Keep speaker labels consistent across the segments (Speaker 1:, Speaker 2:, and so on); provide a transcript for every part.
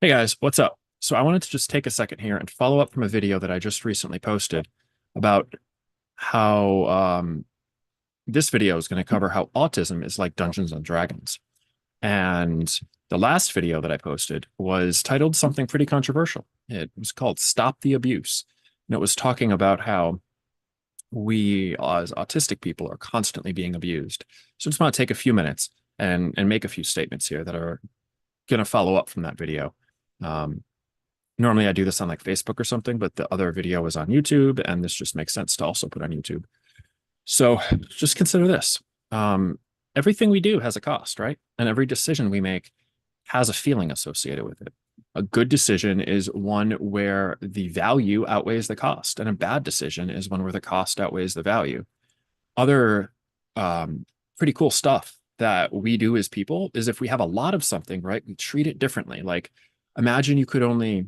Speaker 1: Hey guys, what's up? So I wanted to just take a second here and follow up from a video that I just recently posted about how this video is going to cover how autism is like Dungeons and Dragons. And the last video that I posted was titled something pretty controversial. It was called Stop the Abuse. And it was talking about how we as autistic people are constantly being abused. So I just want to take a few minutes and make a few statements here that are going to follow up from that video. Um, Normally I do this on like Facebook or something, but the other video was on YouTube, and this just makes sense to also put on YouTube. So just consider this. Um, Everything we do has a cost, right? And every decision we make has a feeling associated with it. A good decision is one where the value outweighs the cost, and a bad decision is one where the cost outweighs the value. Other pretty cool stuff that we do as people is if we have a lot of something, right, we treat it differently. Like imagine you could only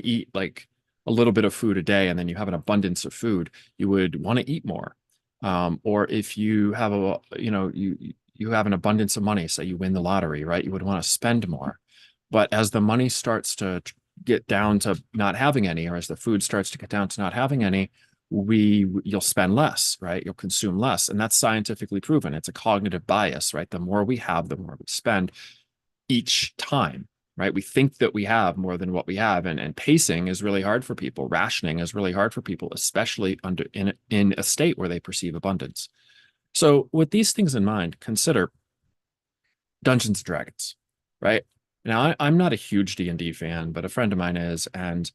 Speaker 1: eat like a little bit of food a day and then you have an abundance of food, you would want to eat more. Or if you have you have an abundance of money, say you win the lottery, right, you would want to spend more. But as the money starts to get down to not having any, or as the food starts to get down to not having any, you'll spend less, right, you'll consume less. And that's scientifically proven. It's a cognitive bias, right? The more we have, the more we spend each time, right? We think that we have more than what we have, and pacing is really hard for people. Rationing is really hard for people, especially in a state where they perceive abundance. So, with these things in mind, consider Dungeons and Dragons, right? Now, I'm not a huge D&D fan, but a friend of mine is, and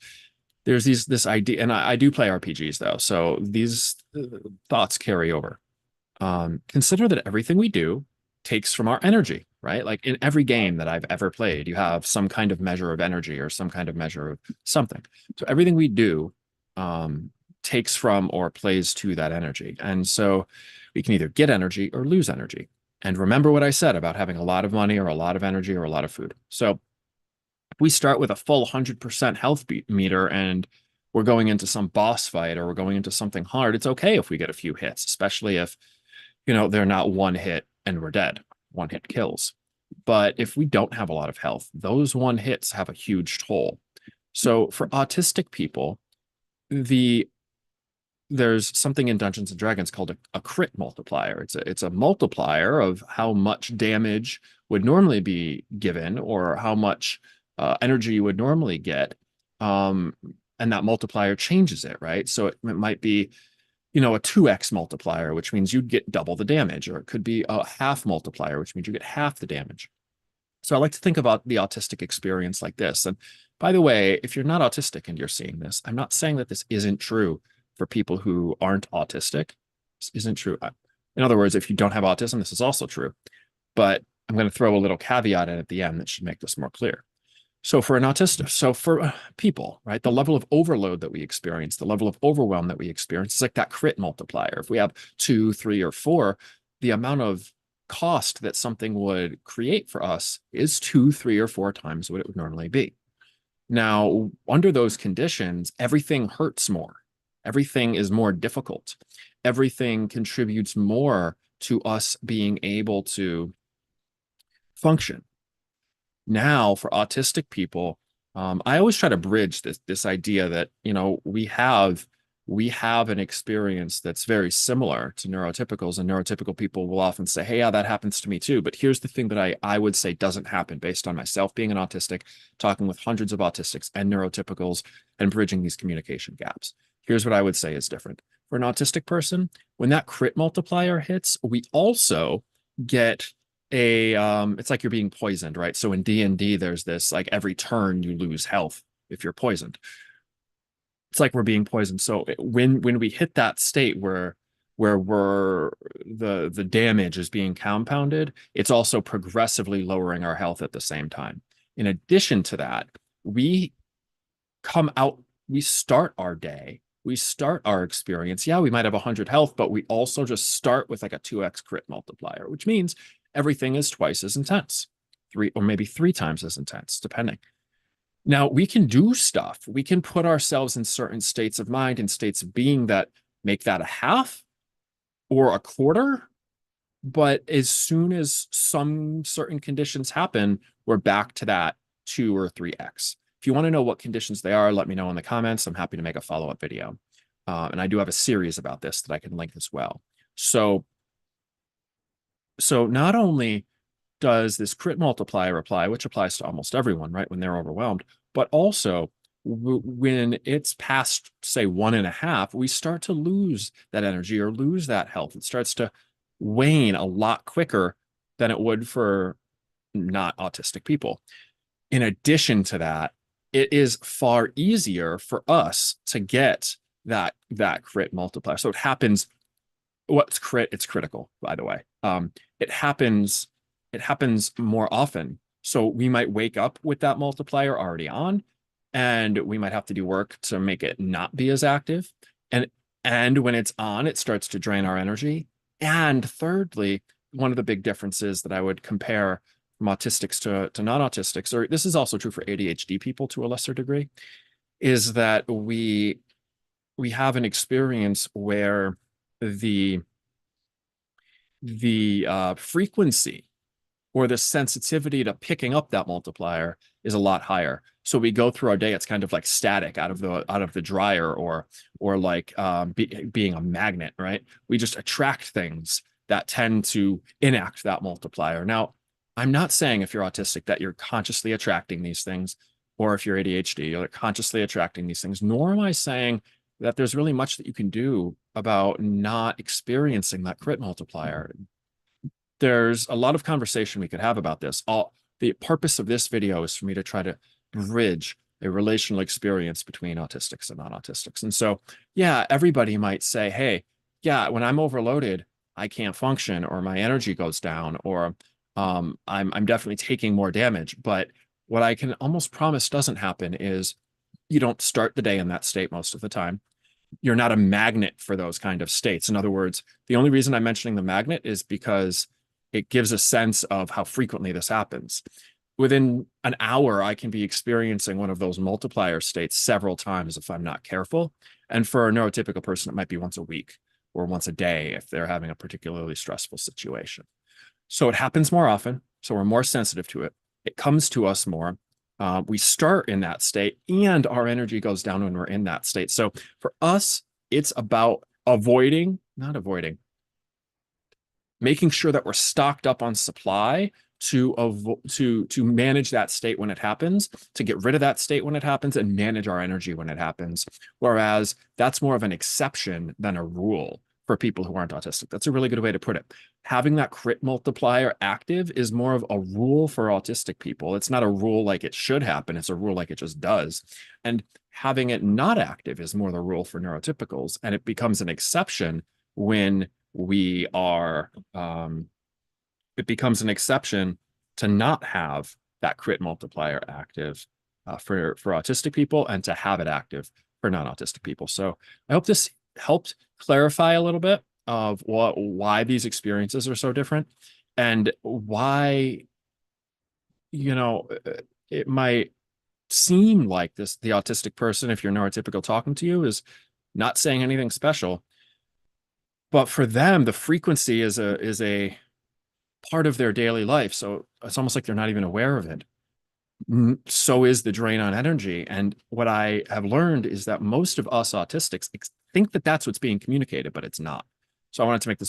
Speaker 1: there's this idea, and I do play RPGs though, so these thoughts carry over. Consider that everything we do takes from our energy, right? Like in every game that I've ever played, you have some kind of measure of energy or some kind of measure of something. So everything we do takes from or plays to that energy. And so we can either get energy or lose energy. And remember what I said about having a lot of money or a lot of energy or a lot of food. So if we start with a full 100% health meter and we're going into some boss fight or we're going into something hard, it's okay if we get a few hits, especially if they're not one hit and we're dead. One hit kills. But if we don't have a lot of health, those one hits have a huge toll. So for autistic people, there's something in Dungeons and Dragons called a crit multiplier. It's a multiplier of how much damage would normally be given or how much energy you would normally get. And that multiplier changes it, right? So it might be a 2x multiplier, which means you'd get double the damage, or it could be a half multiplier, which means you get half the damage. So I like to think about the autistic experience like this. And by the way, if you're not autistic and you're seeing this, I'm not saying that this isn't true for people who aren't autistic. This isn't true. In other words, if you don't have autism, this is also true. But I'm going to throw a little caveat in at the end that should make this more clear. So for people, right, the level of overload that we experience, the level of overwhelm that we experience is like that crit multiplier. If we have 2, 3, or 4, the amount of cost that something would create for us is 2, 3, or 4 times what it would normally be. Now, under those conditions, everything hurts more. Everything is more difficult. Everything contributes more to us being able to function. Now, for autistic people, I always try to bridge this idea that we have an experience that's very similar to neurotypicals, and neurotypical people will often say, "Hey, yeah, that happens to me too." But here's the thing that I would say doesn't happen based on myself being an autistic, talking with hundreds of autistics and neurotypicals, and bridging these communication gaps. Here's what I would say is different. For an autistic person, when that crit multiplier hits, we also get it's like you're being poisoned, right? So in D&D, there's this, like, every turn you lose health if you're poisoned. It's like we're being poisoned. So when we hit that state where the damage is being compounded, it's also progressively lowering our health at the same time. In addition to that, we come out, we start our day, we start our experience. Yeah, we might have 100 health, but we also just start with like a 2x crit multiplier, which means everything is twice as intense, 3 or maybe 3 times as intense, depending. Now, we can do stuff. We can put ourselves in certain states of mind and states of being that make that a half or a quarter. But as soon as some certain conditions happen, we're back to that 2 or 3x. If you want to know what conditions they are, let me know in the comments. I'm happy to make a follow-up video. And I do have a series about this that I can link as well. So not only does this crit multiplier apply, which applies to almost everyone, right, when they're overwhelmed, but also when it's past, say, 1.5, we start to lose that energy or lose that health. It starts to wane a lot quicker than it would for not autistic people. In addition to that, it is far easier for us to get that crit multiplier. So it happens. What's crit? It's critical, by the way. It happens more often. So we might wake up with that multiplier already on, and we might have to do work to make it not be as active. And when it's on, it starts to drain our energy. And thirdly, one of the big differences that I would compare from autistics to non-autistics, or this is also true for ADHD people to a lesser degree, is that we have an experience where the frequency or the sensitivity to picking up that multiplier is a lot higher. So we go through our day, it's kind of like static out of the dryer, or like being a magnet, right? We just attract things that tend to enact that multiplier. Now, I'm not saying if you're autistic that you're consciously attracting these things, or if you're ADHD, you're consciously attracting these things, nor am I saying that there's really much that you can do about not experiencing that crit multiplier. There's a lot of conversation we could have about this. The purpose of this video is for me to try to bridge a relational experience between autistics and non-autistics. And so, yeah, everybody might say, hey, yeah, when I'm overloaded, I can't function, or my energy goes down, or I'm definitely taking more damage. But what I can almost promise doesn't happen is you don't start the day in that state most of the time. You're not a magnet for those kind of states. In other words, the only reason I'm mentioning the magnet is because it gives a sense of how frequently this happens. Within an hour, I can be experiencing one of those multiplier states several times if I'm not careful. And for a neurotypical person, it might be once a week or once a day if they're having a particularly stressful situation. So it happens more often. So we're more sensitive to it. It comes to us more. We start in that state, and our energy goes down when we're in that state. So for us, it's about making sure that we're stocked up on supply to manage that state when it happens, to get rid of that state when it happens, and manage our energy when it happens. Whereas that's more of an exception than a rule for people who aren't autistic. That's a really good way to put it. Having that crit multiplier active is more of a rule for autistic people. It's not a rule like it should happen. It's a rule like it just does. And having it not active is more the rule for neurotypicals. And it becomes an exception when we are, it becomes an exception to not have that crit multiplier active for autistic people, and to have it active for non-autistic people. So I hope this helped clarify a little bit of why these experiences are so different, and why, it might seem like the autistic person, if you're neurotypical talking to you, is not saying anything special. But for them, the frequency is a part of their daily life. So it's almost like they're not even aware of it. So is the drain on energy. And what I have learned is that most of us autistics think that that's what's being communicated, but it's not. So I wanted to make this